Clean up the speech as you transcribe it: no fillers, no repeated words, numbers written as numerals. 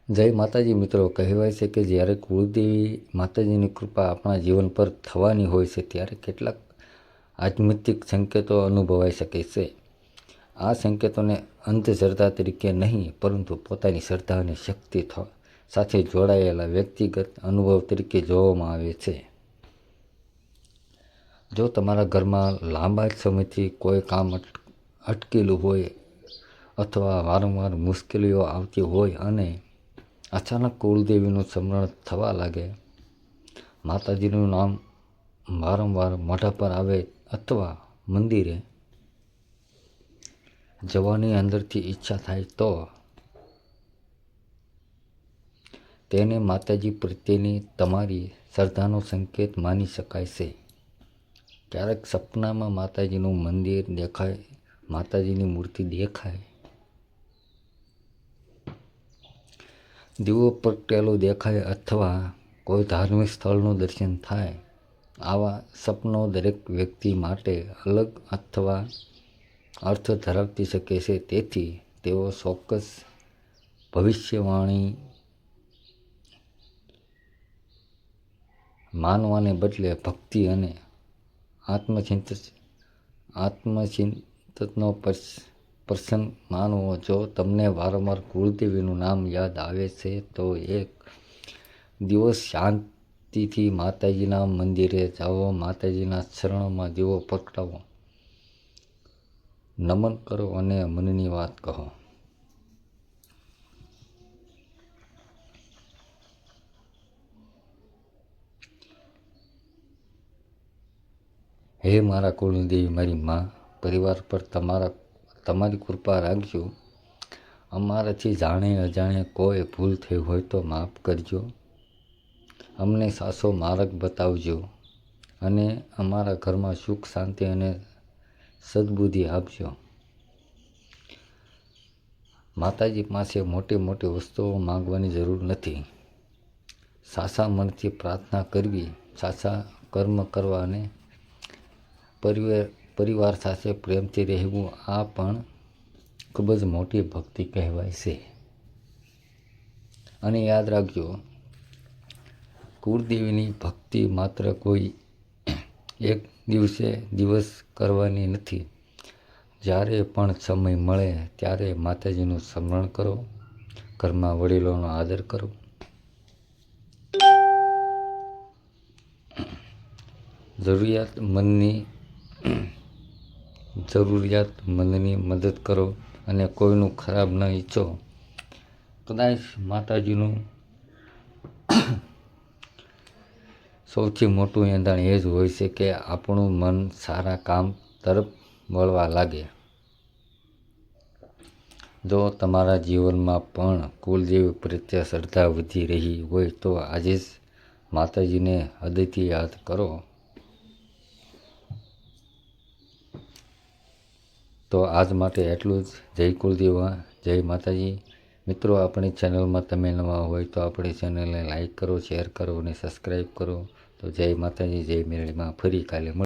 જય માતાજી મિત્રો, કહેવાય છે કે જ્યારે કુળદેવી માતાજીની કૃપા આપણા જીવન પર થવાની હોય છે ત્યારે કેટલાક આધ્યાત્મિક સંકેતો અનુભવાઈ શકે છે. આ સંકેતોને અંધશ્રદ્ધા તરીકે નહીં, પરંતુ પોતાની શ્રદ્ધા અને શક્તિ સાથે જોડાયેલા વ્યક્તિગત અનુભવ તરીકે જોવામાં આવે છે. જો તમારા ઘરમાં લાંબા સમયથી કોઈ કામ અટકેલું હોય અથવા વારંવાર મુશ્કેલીઓ આવતી હોય અને અચાનક કુળદેવીનું સ્મરણ થવા લાગે, માતાજીનું નામ વારંવાર મોઢા પર આવે અથવા મંદિરે જવાની અંદરથી ઈચ્છા થાય તો તેને માતાજી પ્રત્યેની તમારી શ્રદ્ધાનો સંકેત માની શકાય છે. ક્યારેક સપનામાં માતાજીનું મંદિર દેખાય, માતાજીની મૂર્તિ દેખાય, દીવો પ્રગટેલો દેખાય અથવા કોઈ ધાર્મિક સ્થળનું દર્શન થાય. આવા સપનો દરેક વ્યક્તિ માટે અલગ અથવા અર્થ ધરાવી શકે છે. તેથી તેઓ ચોક્કસ ભવિષ્યવાણી માનવાને બદલે ભક્તિ અને આત્મચિંતનનો પ્રસંગ માનવો. જો તમને વારંવાર કુળદેવીનું નામ યાદ આવે છે તો એક દિવસ શાંતિથી માતાજીના મંદિરે જાઓ, માતાજીના ચરણોમાં દીવો પ્રગટાવો, નમન કરો અને મનની વાત કહો. હે મારા કુળદેવી, મારી મા, પરિવાર પર તમારી કૃપા રાખજો. અમારાથી જાણે અજાણે કોઈ ભૂલ થઈ હોય તો માફ કરજો. અમને સાચો માર્ગ બતાવજો અને અમારા ઘરમાં સુખ, શાંતિ અને સદબુદ્ધિ આપજો. માતાજી પાસે મોટી મોટી વસ્તુઓ માંગવાની જરૂર નથી. સાચા મનથી પ્રાર્થના કરવી, સાચા કર્મ કરવા અને પરિવાર સાથે પ્રેમથી રહેવું, આ પણ ખૂબ જ મોટી ભક્તિ કહેવાય છે. અને યાદ રાખજો, કુળદેવીની ભક્તિ માત્ર કોઈ એક દિવસ કરવાની નથી. જ્યારે પણ સમય મળે ત્યારે માતાજીનું સ્મરણ કરો, ઘરમાં વડીલોનો આદર કરો, જરૂરિયાતમંદની મદદ કરો અને કોઈનું ખરાબ ન ઈચ્છો. કદાચ માતાજીનું સૌથી મોટું એંધાણ એ જ હોય છે કે આપણું મન સારા કામ તરફ વળવા લાગે. જો તમારા જીવનમાં પણ કુળદેવી પ્રત્યે શ્રદ્ધા વધી રહી હોય તો આજે જ માતાજીને હૃદયથી યાદ કરો. તો આજ માટે એટલું જ. જય કુળદેવી, જય માતાજી. મિત્રો, આપણી ચેનલમાં તમે નવા હોય તો આપણી ચેનલને લાઈક કરો, શેર કરો અને સબસ્ક્રાઈબ કરો. તો જય માતાજી, જય મેરડીમાં. ફરી કાલે